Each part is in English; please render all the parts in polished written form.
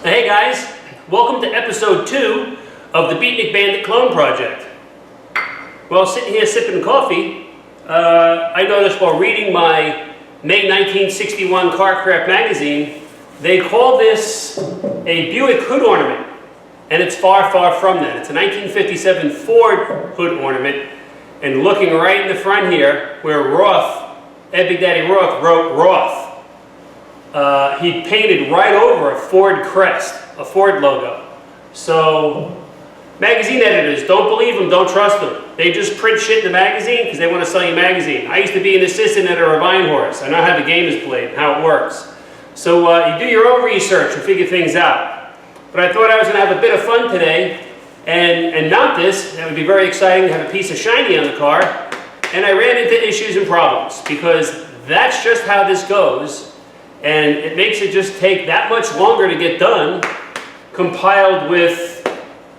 Hey guys, welcome to episode 2 of the Beatnik Bandit clone project. Well, sitting here sipping coffee, I noticed while reading my May 1961 Carcraft magazine, they call this a Buick hood ornament, and it's far, far from that. It's a 1957 Ford hood ornament, and looking right in the front here, where Roth, Big Daddy Roth, wrote Roth. He painted right over a Ford crest, a Ford logo. So, magazine editors, don't believe them, don't trust them. They just print shit in the magazine because they want to sell you a magazine. I used to be an assistant editor of Einhorst. I know how the game is played, how it works. So you do your own research and figure things out. But I thought I was going to have a bit of fun today and mount this. That would be very exciting to have a piece of shiny on the car. And I ran into issues and problems because that's just how this goes. And it makes it just take that much longer to get done, compiled with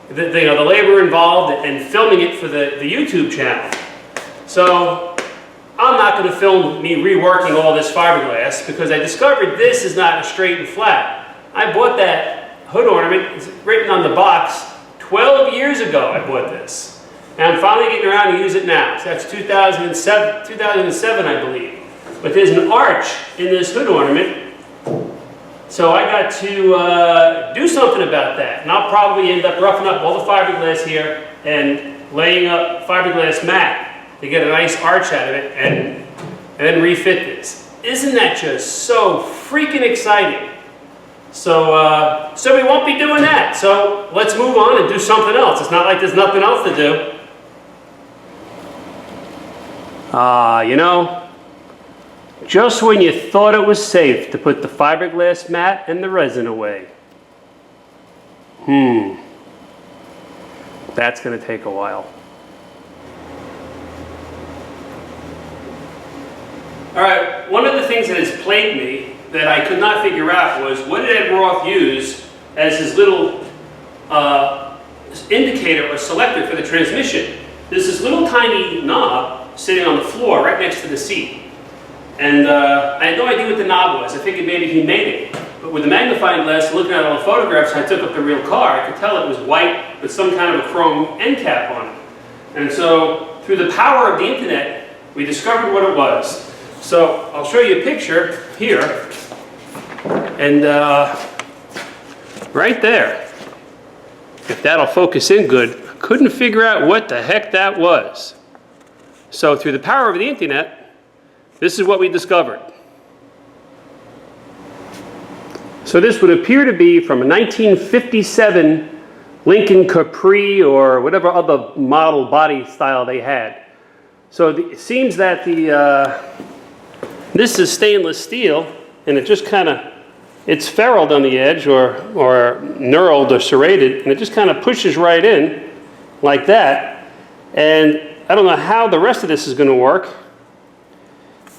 the labor involved and filming it for the YouTube channel. So I'm not going to film me reworking all this fiberglass because I discovered this is not a straight and flat. I bought that hood ornament, it's written on the box, 12 years ago I bought this. And I'm finally getting around to use it now. So that's 2007 I believe. But there's an arch in this hood ornament, so I got to do something about that. And I'll probably end up roughing up all the fiberglass here and laying up fiberglass mat to get a nice arch out of it and then refit this. Isn't that just so freaking exciting? So, so we won't be doing that. So let's move on and do something else. It's not like there's nothing else to do. You know, just when you thought it was safe to put the fiberglass mat and the resin away. That's going to take a while. Alright, one of the things that has plagued me that I could not figure out was what did Ed Roth use as his little indicator or selector for the transmission. There's this little tiny knob sitting on the floor right next to the seat. And I had no idea what the knob was. I figured maybe he made it. But with the magnifying glass, looking at all the photographs, I took up the real car. I could tell it was white with some kind of a chrome end cap on it. And so, through the power of the internet, we discovered what it was. So, I'll show you a picture here. And right there, if that'll focus in good, couldn't figure out what the heck that was. So, through the power of the internet, this is what we discovered. So this would appear to be from a 1957 Lincoln Capri or whatever other model body style they had. So it seems that this is stainless steel, and it just kind of, it's ferruled on the edge or knurled or serrated, and it just kind of pushes right in like that. And I don't know how the rest of this is going to work.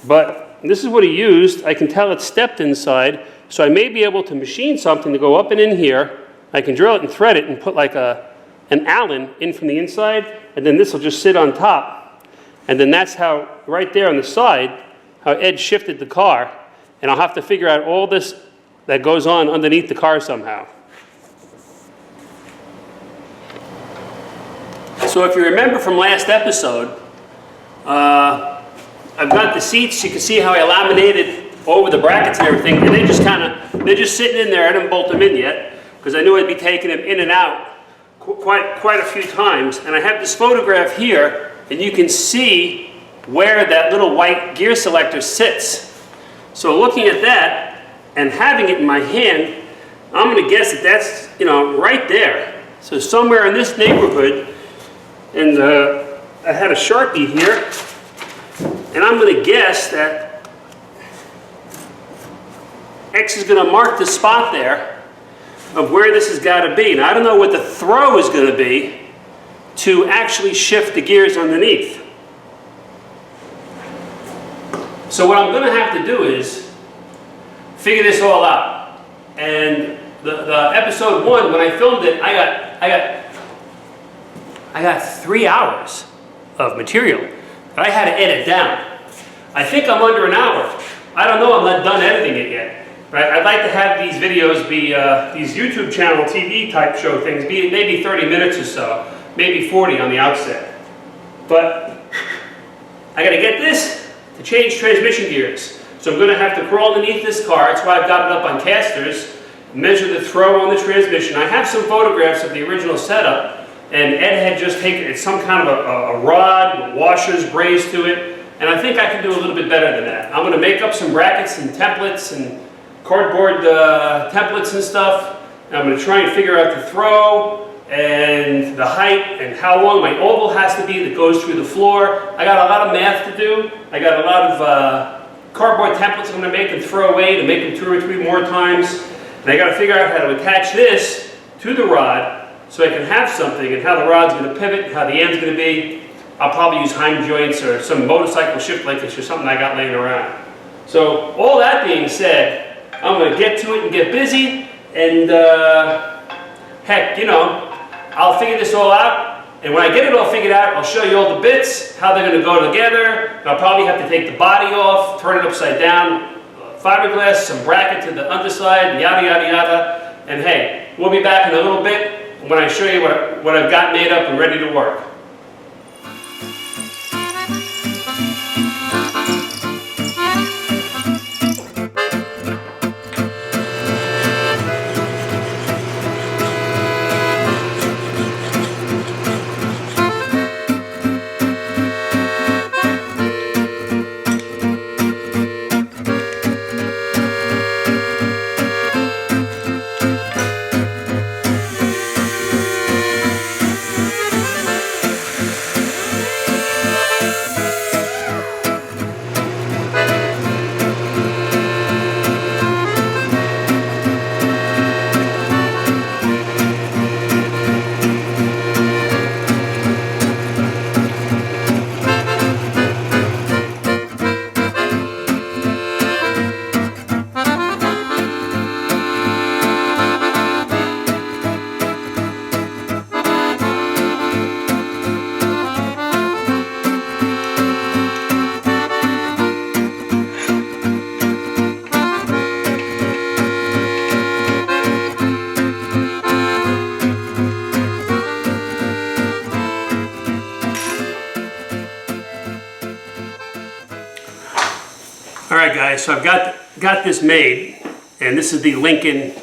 But this is what he used. I can tell it's stepped inside, so I may be able to machine something to go up and in here. I can drill it and thread it and put like an Allen in from the inside, and then this will just sit on top. And then that's how, right there on the side, how Ed shifted the car. And I'll have to figure out all this that goes on underneath the car somehow. So if you remember from last episode, I've got the seats. You can see how I laminated over the brackets and everything, and they're just sitting in there. I didn't bolt them in yet because I knew I'd be taking them in and out quite a few times. And I have this photograph here, and you can see where that little white gear selector sits. So looking at that and having it in my hand, I'm going to guess that that's, right there. So somewhere in this neighborhood, and I had a Sharpie here. And I'm going to guess that X is going to mark the spot there of where this has got to be. Now, I don't know what the throw is going to be to actually shift the gears underneath. So what I'm going to have to do is figure this all out. And the episode 1, when I filmed it, I got 3 hours of material. I had to edit down. I think I'm under an hour. I don't know, I'm not done editing it yet. right? I'd like to have these videos be these YouTube channel TV type show things, be maybe 30 minutes or so, maybe 40 on the outset. But I gotta get this to change transmission gears. So I'm gonna have to crawl underneath this car. That's why I've got it up on casters, measure the throw on the transmission. I have some photographs of the original setup, and Ed had just taken it's some kind of a rod with washers brazed to it, and I think I can do a little bit better than that. I'm going to make up some brackets and templates and cardboard templates and stuff, and I'm going to try and figure out the throw and the height and how long my oval has to be that goes through the floor. I got a lot of math to do. I got a lot of cardboard templates I'm going to make and throw away to make them 2 or 3 more times. And I got to figure out how to attach this to the rod so I can have something, and how the rod's going to pivot, how the end's going to be. I'll probably use Heim joints or some motorcycle shift linkage or something I got laying around. So all that being said, I'm going to get to it and get busy, and heck, you know, I'll figure this all out, and when I get it all figured out, I'll show you all the bits, how they're going to go together. I'll probably have to take the body off, turn it upside down, fiberglass, some bracket to the underside, yada yada yada, and hey, we'll be back in a little bit when I show you what I've got made up and ready to work. Alright guys, so I've got this made, and this is the Lincoln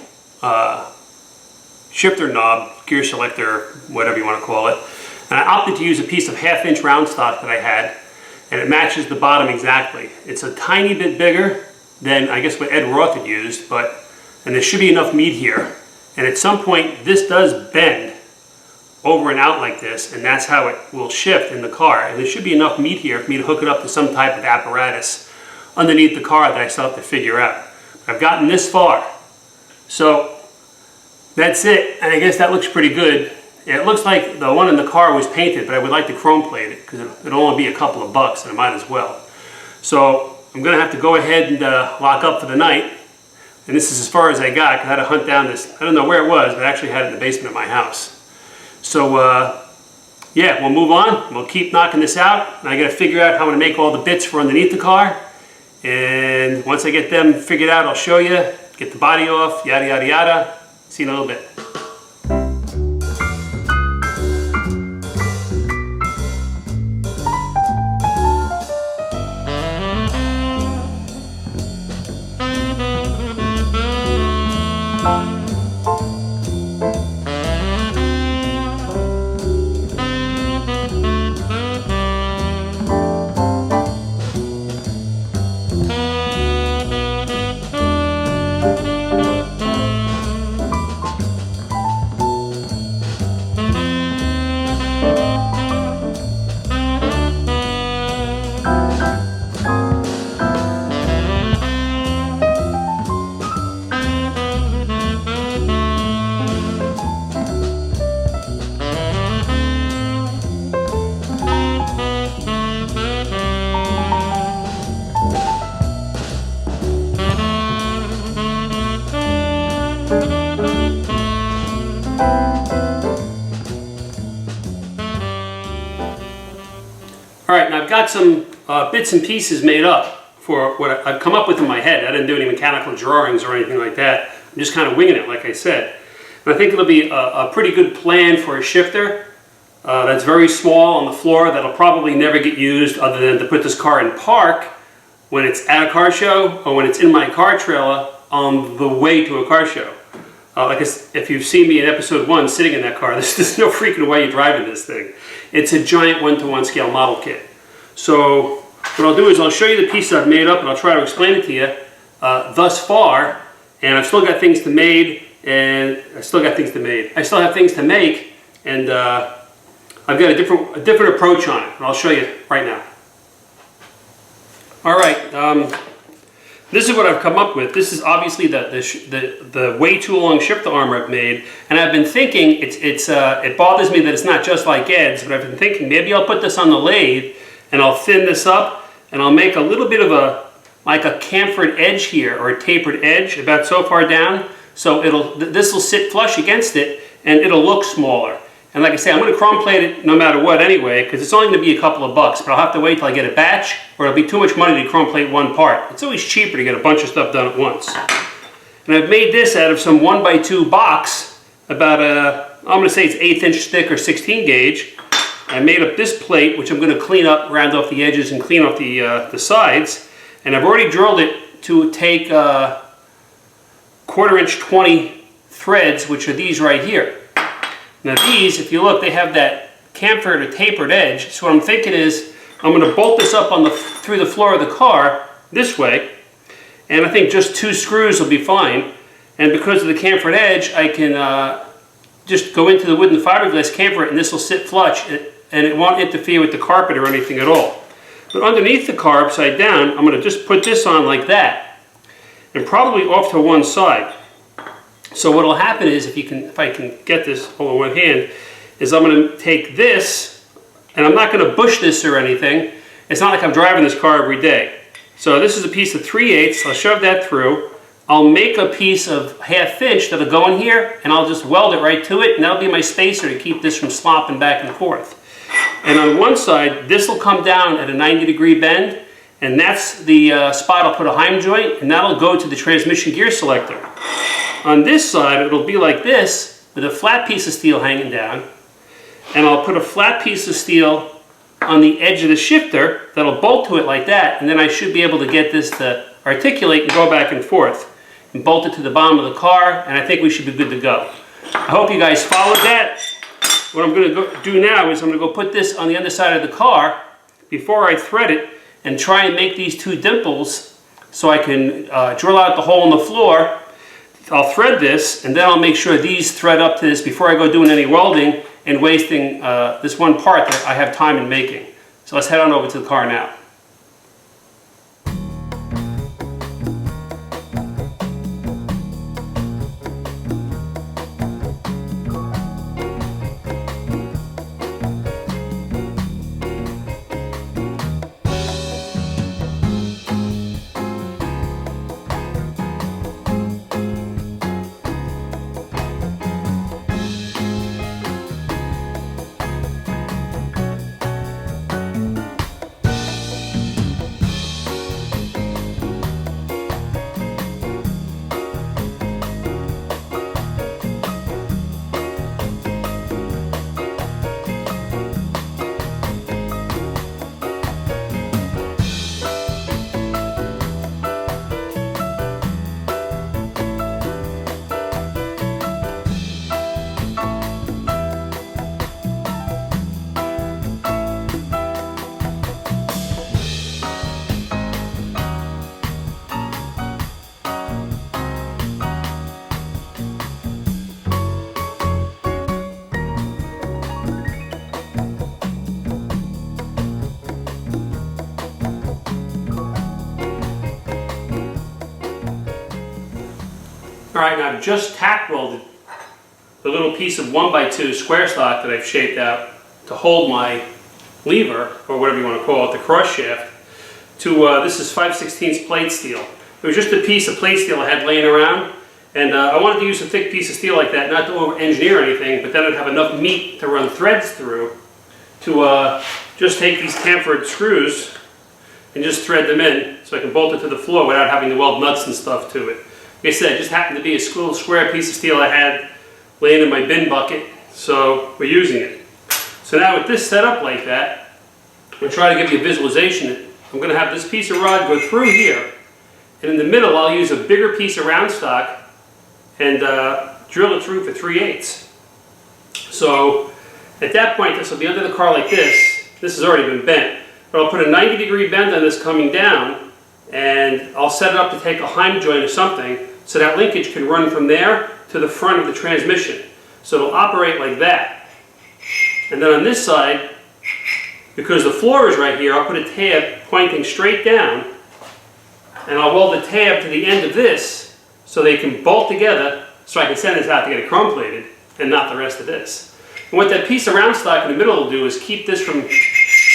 shifter knob, gear selector, whatever you want to call it. And I opted to use a piece of 1/2-inch round stock that I had, and it matches the bottom exactly. It's a tiny bit bigger than I guess what Ed Roth had used, and there should be enough meat here. And at some point this does bend over and out like this, and that's how it will shift in the car. And there should be enough meat here for me to hook it up to some type of apparatus underneath the car that I still have to figure out. I've gotten this far, so that's it, and I guess that looks pretty good. It looks like the one in the car was painted, but I would like to chrome plate it because it'll only be a couple of bucks, and I might as well. So I'm going to have to go ahead and lock up for the night, and this is as far as I got because I had to hunt down this. I don't know where it was, but I actually had it in the basement of my house. So yeah, we'll move on. We'll keep knocking this out, and I got to figure out how I'm going to make all the bits for underneath the car. And once I get them figured out, I'll show you, get the body off, yada yada yada. See you in a little bit. Alright, now I've got some bits and pieces made up for what I've come up with in my head. I didn't do any mechanical drawings or anything like that. I'm just kind of winging it, like I said. And I think it'll be a pretty good plan for a shifter that's very small on the floor, that'll probably never get used other than to put this car in park when it's at a car show or when it's in my car trailer on the way to a car show. If you've seen me in episode 1 sitting in that car, there's no freaking way you're driving this thing. It's a giant 1-to-1 scale model kit. So what I'll do is I'll show you the pieces I've made up and I'll try to explain it to you thus far. And I've still got things to make, and I still have things to make, and I've got a different approach on it, and I'll show you right now. All right, this is what I've come up with. This is obviously the way too long shifter arm I've made, and I've been thinking it bothers me that it's not just like Ed's, but I've been thinking maybe I'll put this on the lathe and I'll thin this up and I'll make a little bit of like a chamfered edge here, or a tapered edge about so far down, so this will sit flush against it and it'll look smaller. And like I say, I'm going to chrome plate it no matter what anyway, because it's only going to be a couple of bucks, but I'll have to wait till I get a batch, or it'll be too much money to chrome plate one part. It's always cheaper to get a bunch of stuff done at once. And I've made this out of some 1x2 box, about I'm going to say it's 1/8 inch thick or 16 gauge. I made up this plate, which I'm going to clean up, round off the edges and clean off the sides. And I've already drilled it to take 1/4 inch 20 threads, which are these right here. Now these, if you look, they have that chamfered or tapered edge. So what I'm thinking is I'm going to bolt this up through the floor of the car this way, and I think just 2 screws will be fine. And because of the chamfered edge, I can just go into the wood and fiberglass, chamfer it, and this will sit flush, and it won't interfere with the carpet or anything at all. But underneath the car, upside down, I'm going to just put this on like that, and probably off to one side. So what will happen is, if I can get this all in one hand, is I'm going to take this, and I'm not going to bush this or anything. It's not like I'm driving this car every day. So this is a piece of 3/8. I'll shove that through. I'll make a piece of 1/2 inch that'll go in here, and I'll just weld it right to it, and that'll be my spacer to keep this from slopping back and forth. And on one side, this will come down at a 90-degree bend, and that's the spot I'll put a Heim joint, and that'll go to the transmission gear selector. On this side, it'll be like this, with a flat piece of steel hanging down, and I'll put a flat piece of steel on the edge of the shifter that'll bolt to it like that, and then I should be able to get this to articulate and go back and forth, and bolt it to the bottom of the car, and I think we should be good to go. I hope you guys followed that. What I'm going to do now is I'm going to go put this on the other side of the car before I thread it, and try and make these 2 dimples so I can drill out the hole in the floor. I'll thread this, and then I'll make sure these thread up to this before I go doing any welding and wasting this one part that I have time in making. So let's head on over to the car now. Alright, now I've just tack welded the little piece of 1x2 square stock that I've shaped out to hold my lever, or whatever you want to call it, the cross shaft, to this is 5/16 plate steel. It was just a piece of plate steel I had laying around, and I wanted to use a thick piece of steel like that, not to over-engineer anything, but then I'd have enough meat to run threads through to just take these chamfered screws and just thread them in so I can bolt it to the floor without having to weld nuts and stuff to it. Like I said, it just happened to be a little square piece of steel I had laying in my bin bucket, so we're using it. So now with this set up like that, I'm going to try to give you a visualization. I'm going to have this piece of rod go through here, and in the middle I'll use a bigger piece of round stock and drill it through for 3/8. So at that point this will be under the car like this. This has already been bent, but I'll put a 90-degree bend on this coming down, and I'll set it up to take a Heim joint or something so that linkage can run from there to the front of the transmission. So it'll operate like that. And then on this side, because the floor is right here, I'll put a tab pointing straight down, and I'll weld the tab to the end of this so they can bolt together, so I can send this out to get it chrome plated and not the rest of this. And what that piece of round stock in the middle will do is keep this from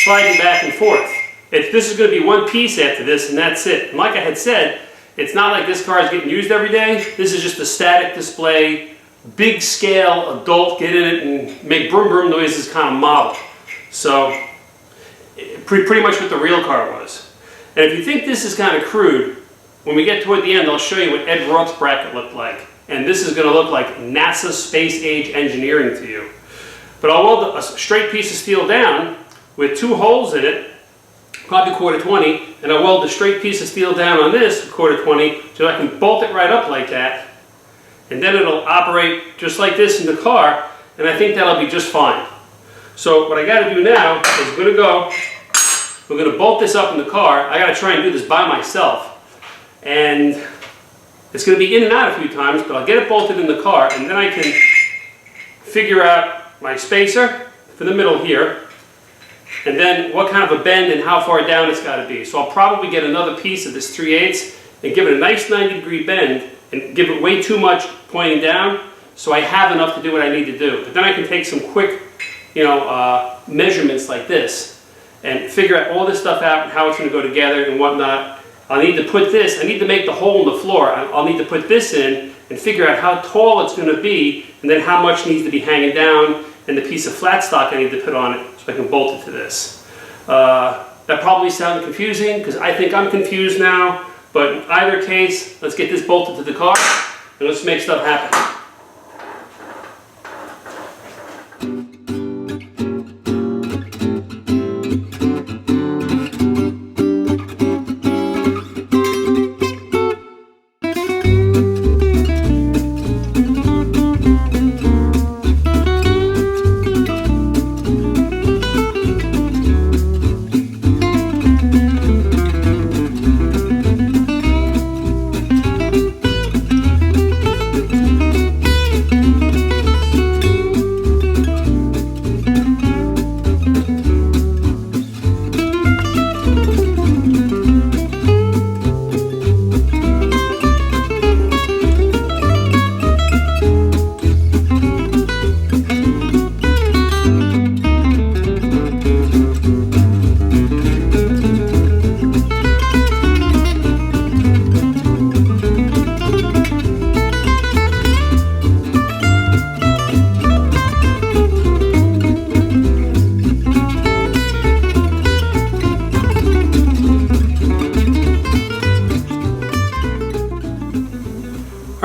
sliding back and forth. This is going to be one piece after this, and that's it. And like I had said, it's not like this car is getting used every day. This is just a static display, big scale, adult, get in it and make broom broom noises kind of model. So pretty much what the real car was. And if you think this is kind of crude, when we get toward the end, I'll show you what Ed Roth's bracket looked like. And this is going to look like NASA space age engineering to you. But I'll weld a straight piece of steel down with 2 holes in it, probably 1/4-20, and I'll weld a straight piece of steel down on this 1/4-20 so I can bolt it right up like that. And then it'll operate just like this in the car, and I think that'll be just fine. So what I got to do now is we're going to bolt this up in the car. I got to try and do this by myself. And it's going to be in and out a few times, but I'll get it bolted in the car, and then I can figure out my spacer for the middle here, and then what kind of a bend and how far down it's got to be. So I'll probably get another piece of this 3/8 and give it a nice 90-degree bend and give it way too much pointing down so I have enough to do what I need to do. But then I can take some quick, measurements like this and figure out all this stuff out and how it's going to go together and whatnot. I need to make the hole in the floor. I'll need to put this in and figure out how tall it's going to be, and then how much needs to be hanging down, and the piece of flat stock I need to put on it so I can bolt it to this. That probably sounded confusing because I think I'm confused now, but in either case, let's get this bolted to the car and let's make stuff happen.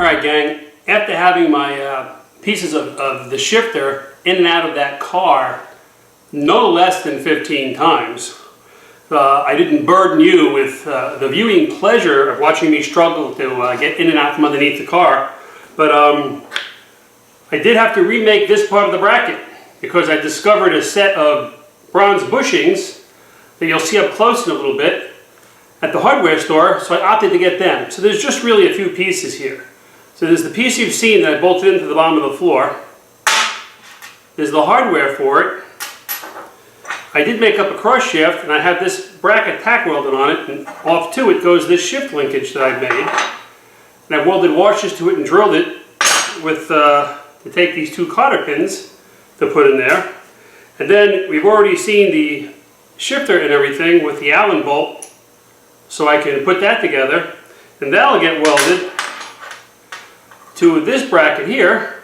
Alright gang, after having my pieces of the shifter in and out of that car no less than 15 times, I didn't burden you with the viewing pleasure of watching me struggle to get in and out from underneath the car, but I did have to remake this part of the bracket because I discovered a set of bronze bushings that you'll see up close in a little bit at the hardware store, so I opted to get them. So there's just really a few pieces here. So there's the piece you've seen that I bolted into the bottom of the floor. There's the hardware for it. I did make up a cross shaft, and I have this bracket tack welded on it, and off to it goes this shift linkage that I've made. And I've welded washers to it and drilled it with to take these 2 cotter pins to put in there. And then we've already seen the shifter and everything with the Allen bolt, so I can put that together, and that'll get welded to this bracket here,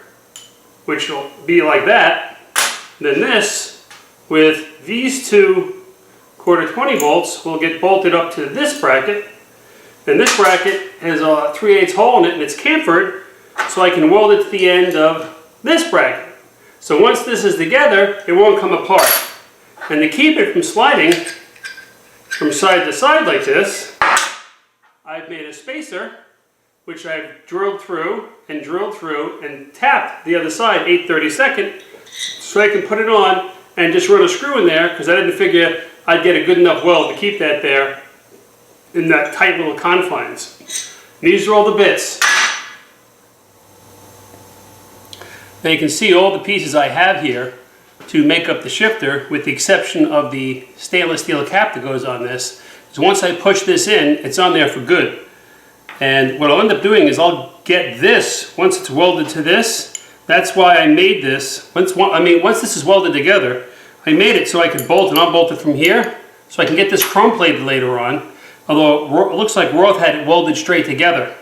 which will be like that. And then this with these 2 quarter 20 bolts will get bolted up to this bracket. And this bracket has a 3/8 hole in it, and it's chamfered, so I can weld it to the end of this bracket. So once this is together, it won't come apart. And to keep it from sliding from side to side like this, I've made a spacer, which I've drilled through and tapped the other side 8/32, so I can put it on and just run a screw in there, because I didn't figure I'd get a good enough weld to keep that there in that tight little confines. And these are all the bits. Now you can see all the pieces I have here to make up the shifter, with the exception of the stainless steel cap that goes on this. So once I push this in, it's on there for good. And what I'll end up doing is I'll get this, once it's welded to this, that's why I made this. Once this is welded together, I made it so I could bolt and unbolt it from here, so I can get this chrome plated later on. Although it looks like Roth had it welded straight together.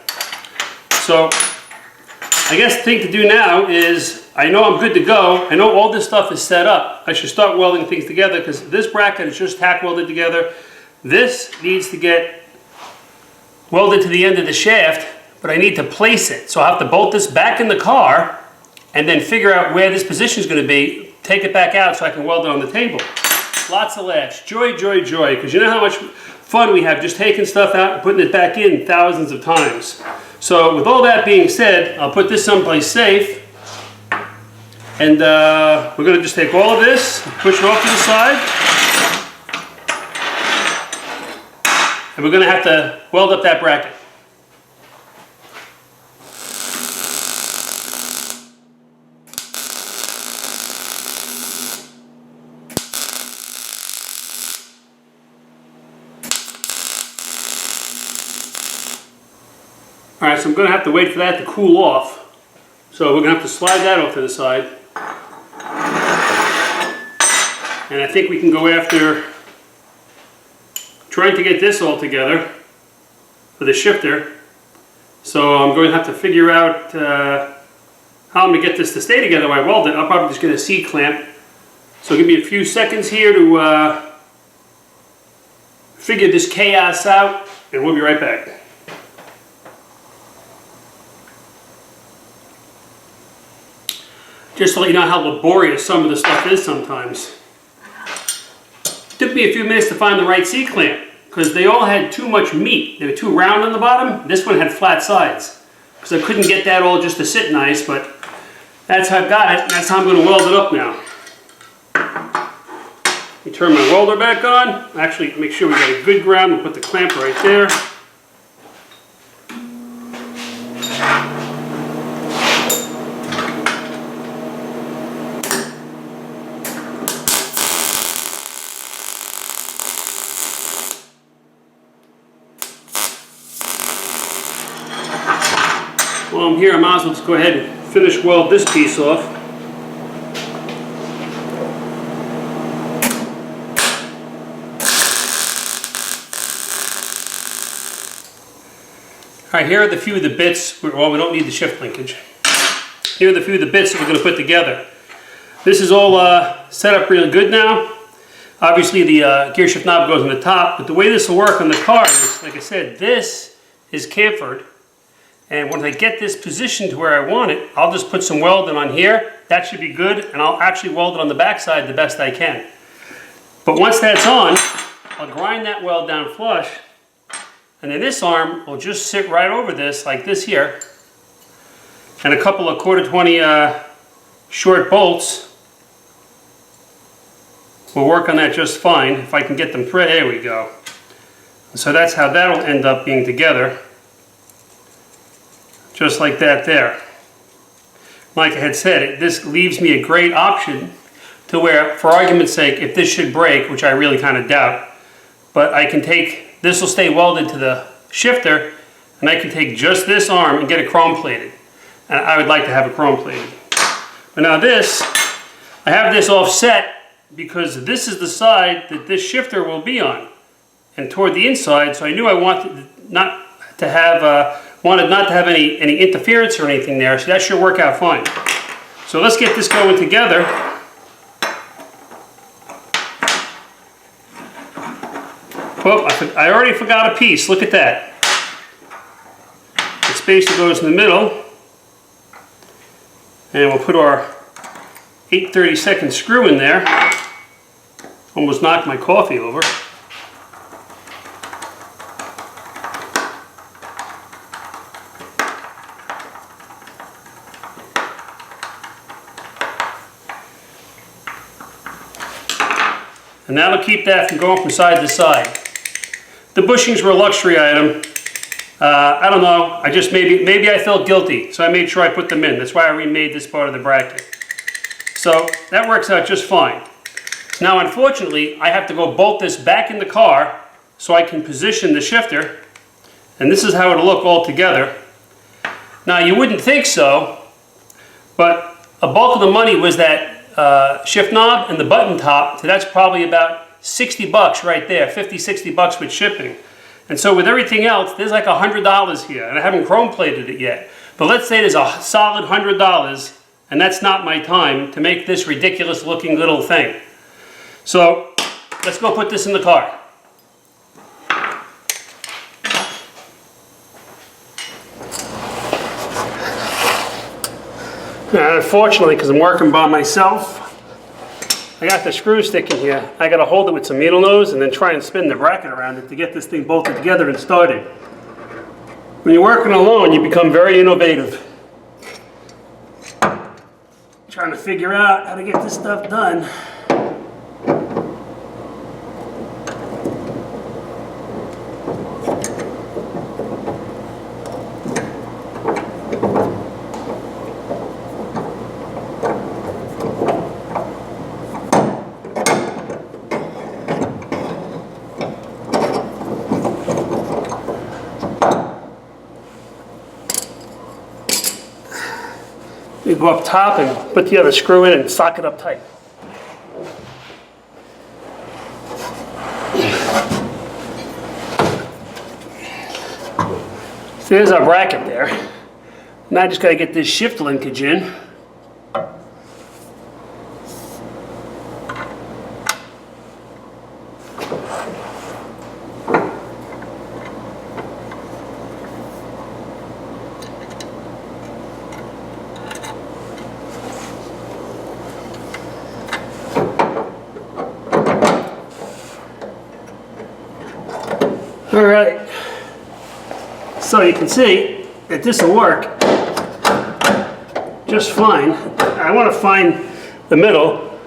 So I guess the thing to do now is, I know I'm good to go. I know all this stuff is set up. I should start welding things together, because this bracket is just tack welded together. This needs to get welded to the end of the shaft, but I need to place it. So I'll have to bolt this back in the car and then figure out where this position is going to be, take it back out so I can weld it on the table. Lots of laughs. Joy, joy, joy, because you know how much fun we have just taking stuff out and putting it back in thousands of times. So with all that being said, I'll put this someplace safe, and we're going to just take all of this, push it off to the side, and we're going to have to weld up that bracket. Alright, so I'm going to have to wait for that to cool off. So we're going to have to slide that off to the side. And I think we can go after trying to get this all together for the shifter. So I'm going to have to figure out how I'm going to get this to stay together while I weld it. I'll probably just get a C-clamp. So give me a few seconds here to figure this chaos out, and we'll be right back. Just to let you know how laborious some of the stuff is sometimes. It took me a few minutes to find the right C-clamp, because they all had too much meat. They were too round on the bottom. This one had flat sides, because I couldn't get that all just to sit nice, but that's how I've got it, and that's how I'm going to weld it up now. Let me turn my welder back on. Actually, make sure we got a good ground. We'll put the clamp right there. While I'm here, I might as well just go ahead and finish weld this piece off. Alright, here are the few of the bits. Well, we don't need the shift linkage. Here are the few of the bits that we're going to put together. This is all set up real good now. Obviously the gear shift knob goes on the top, but the way this will work on the car is, like I said, this is chamfered. And when I get this positioned to where I want it, I'll just put some welding on here. That should be good, and I'll actually weld it on the back side the best I can. But once that's on, I'll grind that weld down flush, and then this arm will just sit right over this, like this here. And a couple of quarter 20 short bolts will work on that just fine, if I can get them thread. There we go. And so that's how that'll end up being together. Just like that there. Like I had said, this leaves me a great option to where, for argument's sake, if this should break, which I really kind of doubt, but I can take, this will stay welded to the shifter, and I can take just this arm and get it chrome plated. And I would like to have it chrome plated. But now this, I have this offset because this is the side that this shifter will be on, and toward the inside, so I knew I wanted not to have any interference or anything there, so that should work out fine. So let's get this going together. Whoop, I already forgot a piece. Look at that. The spacer goes in the middle. And we'll put our 8/32 screw in there. Almost knocked my coffee over. And that'll keep that from going from side to side. The bushings were a luxury item. I don't know, I just maybe I felt guilty, so I made sure I put them in. That's why I remade this part of the bracket. So that works out just fine. Now unfortunately, I have to go bolt this back in the car so I can position the shifter. And this is how it'll look all together. Now you wouldn't think so, but a bulk of the money was that shift knob and the button top, so that's probably about 60 bucks right there, 50, 60 bucks with shipping. And so with everything else, there's like $100 here, and I haven't chrome plated it yet. But let's say there's a solid $100, and that's not my time to make this ridiculous looking little thing. So let's go put this in the car. Now, unfortunately, because I'm working by myself, I got the screw stick in here. I got to hold it with some needle nose and then try and spin the bracket around it to get this thing bolted together and started. When you're working alone, you become very innovative. Trying to figure out how to get this stuff done. You go up top and put the other screw in and sock it up tight. So there's our bracket there. Now I just got to get this shift linkage in. All right, so you can see that this will work just fine. I want to find the middle,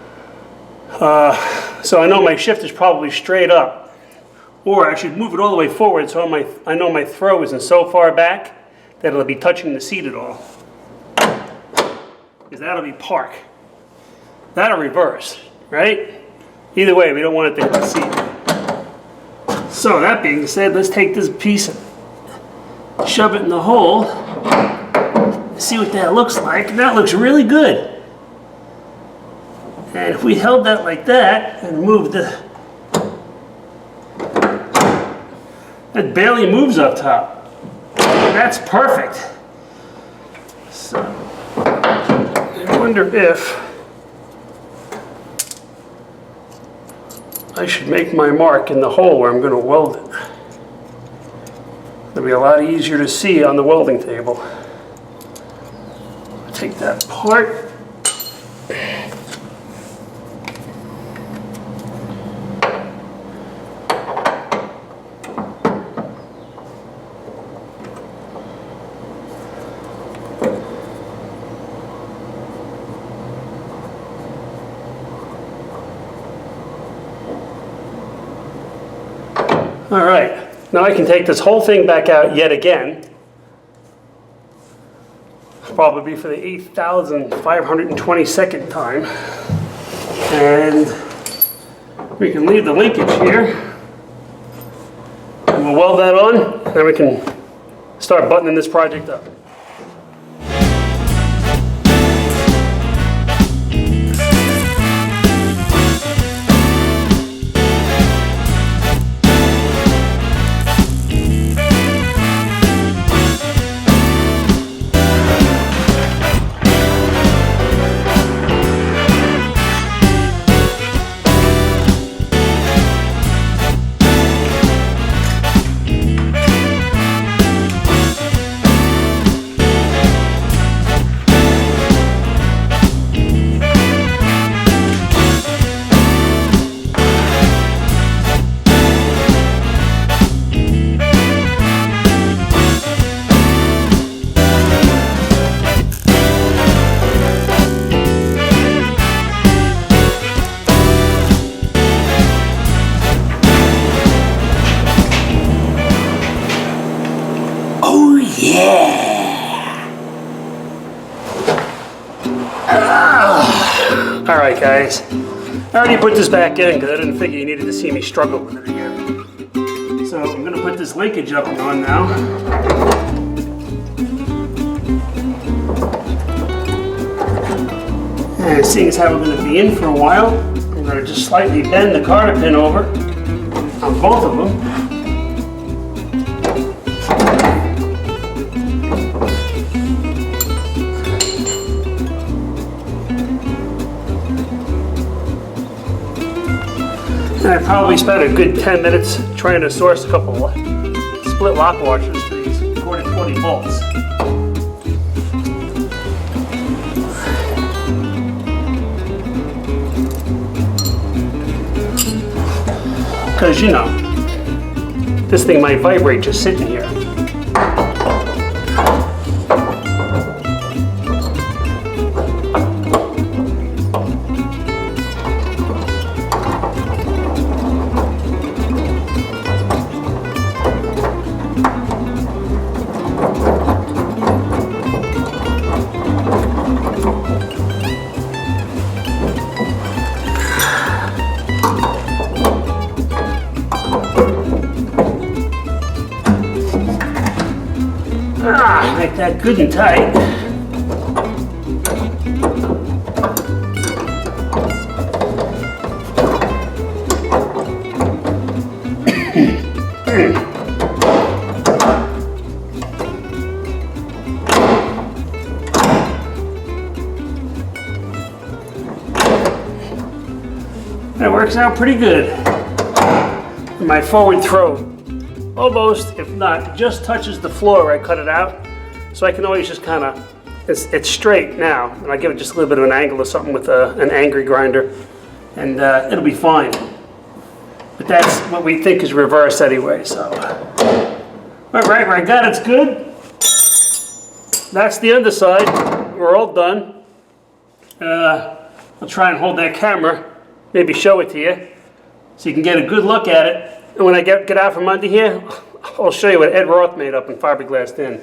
so I know my shift is probably straight up, or I should move it all the way forward so I know my throw isn't so far back that it'll be touching the seat at all, because that'll be park. That'll reverse, right? Either way, we don't want it to hit the seat. So that being said, let's take this piece and shove it in the hole, see what that looks like. That looks really good. And if we held that like that and moved that barely moves up top. That's perfect. So I wonder if I should make my mark in the hole where I'm going to weld it. It'll be a lot easier to see on the welding table. Take that apart. All right, now I can take this whole thing back out yet again. Probably for the 8,522nd time. And we can leave the linkage here. And we'll weld that on, and then we can start buttoning this project up. All right, guys. I already put this back in because I didn't figure you needed to see me struggle with it again. So I'm going to put this linkage up and on now. And seeing as how we're going to be in for a while, I'm going to just slightly bend the cotter pin over on both of them. And I probably spent a good 10 minutes trying to source a couple split lock washers for these 40-20 bolts. Because, you know, this thing might vibrate just sitting here. Make that good and tight. That works out pretty good. My forward throw almost, if not, just touches the floor where I cut it out. So I can always just kind of, it's straight now, and I give it just a little bit of an angle or something with an angry grinder, and it'll be fine. But that's what we think is reverse anyway, so. All right, where I got it's good. That's the underside. We're all done. I'll try and hold that camera, maybe show it to you, so you can get a good look at it. And when I get out from under here, I'll show you what Ed Roth made up in fiberglassed in.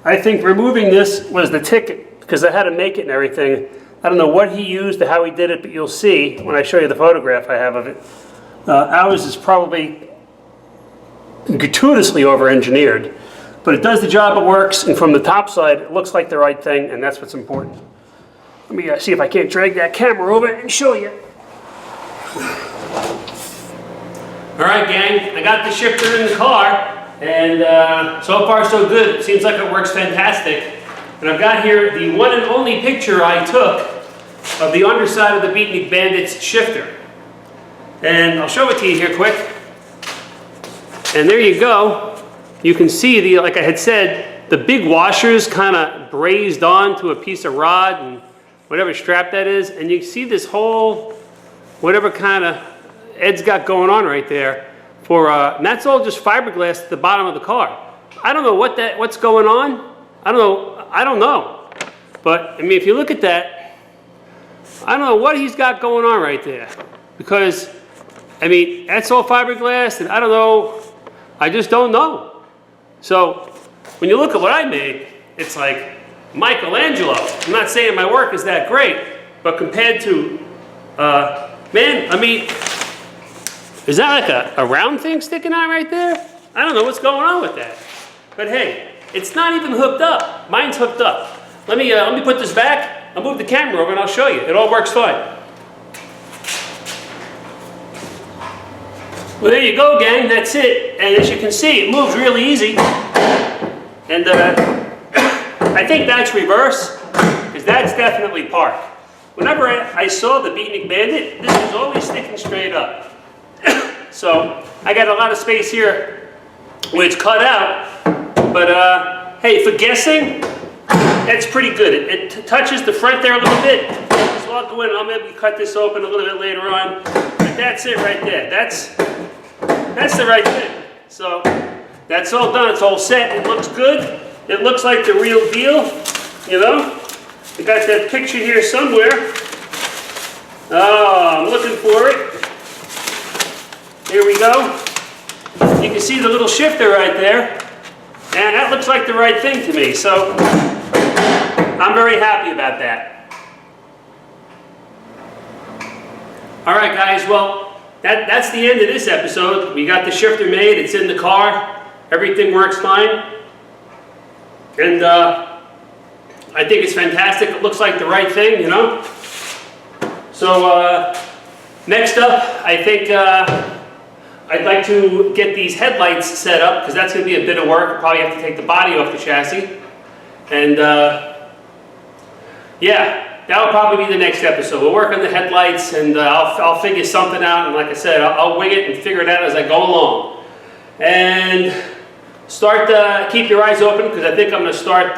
I think removing this was the ticket, because I had to make it and everything. I don't know what he used or how he did it, but you'll see when I show you the photograph I have of it. Ours is probably gratuitously over-engineered, but it does the job, it works, and from the top side, it looks like the right thing, and that's what's important. Let me see if I can't drag that camera over and show you. All right, gang, I got the shifter in the car. And so far so good. It seems like it works fantastic. And I've got here the one and only picture I took of the underside of the Beatnik Bandit's shifter. And I'll show it to you here quick. And there you go. You can see, like I had said, the big washers kind of brazed onto a piece of rod and whatever strap that is. And you can see this whole, whatever kind of Ed's got going on right there. And that's all just fiberglass at the bottom of the car. I don't know what's going on. I don't know. But I mean, if you look at that, I don't know what he's got going on right there. Because, I mean, that's all fiberglass, and I don't know. I just don't know. So when you look at what I made, it's like Michelangelo. I'm not saying my work is that great, but compared to, man, I mean, is that like a round thing sticking out right there? I don't know what's going on with that. But hey, it's not even hooked up. Mine's hooked up. Let me put this back. I'll move the camera over and I'll show you. It all works fine. Well, there you go, gang. That's it. And as you can see, it moves really easy. And I think that's reverse, because that's definitely park. Whenever I saw the Beatnik Bandit, this was always sticking straight up. So I got a lot of space here where it's cut out, but hey, for guessing, that's pretty good. It touches the front there a little bit, so I'll go in and I'll maybe cut this open a little bit later on, but that's it right there. That's the right thing. So that's all done, it's all set, it looks good, it looks like the real deal, you know? I got that picture here somewhere. Oh, I'm looking for it. Here we go. You can see the little shifter right there. And that looks like the right thing to me. So I'm very happy about that. All right, guys, well, that's the end of this episode. We got the shifter made, it's in the car, everything works fine. And I think it's fantastic. It looks like the right thing, you know? So next up, I think I'd like to get these headlights set up, because that's going to be a bit of work. I'll probably have to take the body off the chassis. And yeah, that'll probably be the next episode. We'll work on the headlights, and I'll figure something out. And like I said, I'll wing it and figure it out as I go along. And start, keep your eyes open, because I think I'm going to start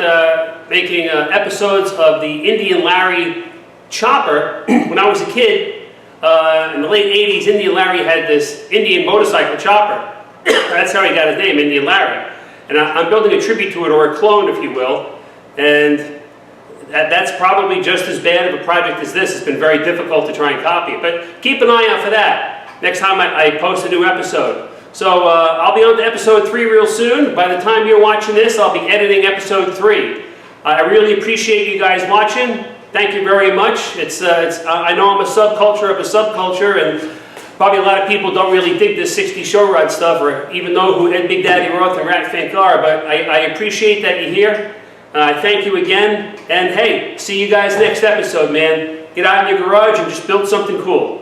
making episodes of the Indian Larry chopper. When I was a kid, in the late 80s, Indian Larry had this Indian motorcycle chopper. That's how he got his name, Indian Larry. And I'm building a tribute to it, or a clone, if you will. And that's probably just as bad of a project as this. It's been very difficult to try and copy it. But keep an eye out for that next time I post a new episode. So I'll be on to episode 3 real soon. By the time you're watching this, I'll be editing episode 3. I really appreciate you guys watching. Thank you very much. I know I'm a subculture of a subculture, and probably a lot of people don't really dig this 60 show rod stuff, or even know who Big Daddy Roth and Rat Fink are, but I appreciate that you're here. Thank you again, and hey, see you guys next episode, man. Get out in your garage and just build something cool.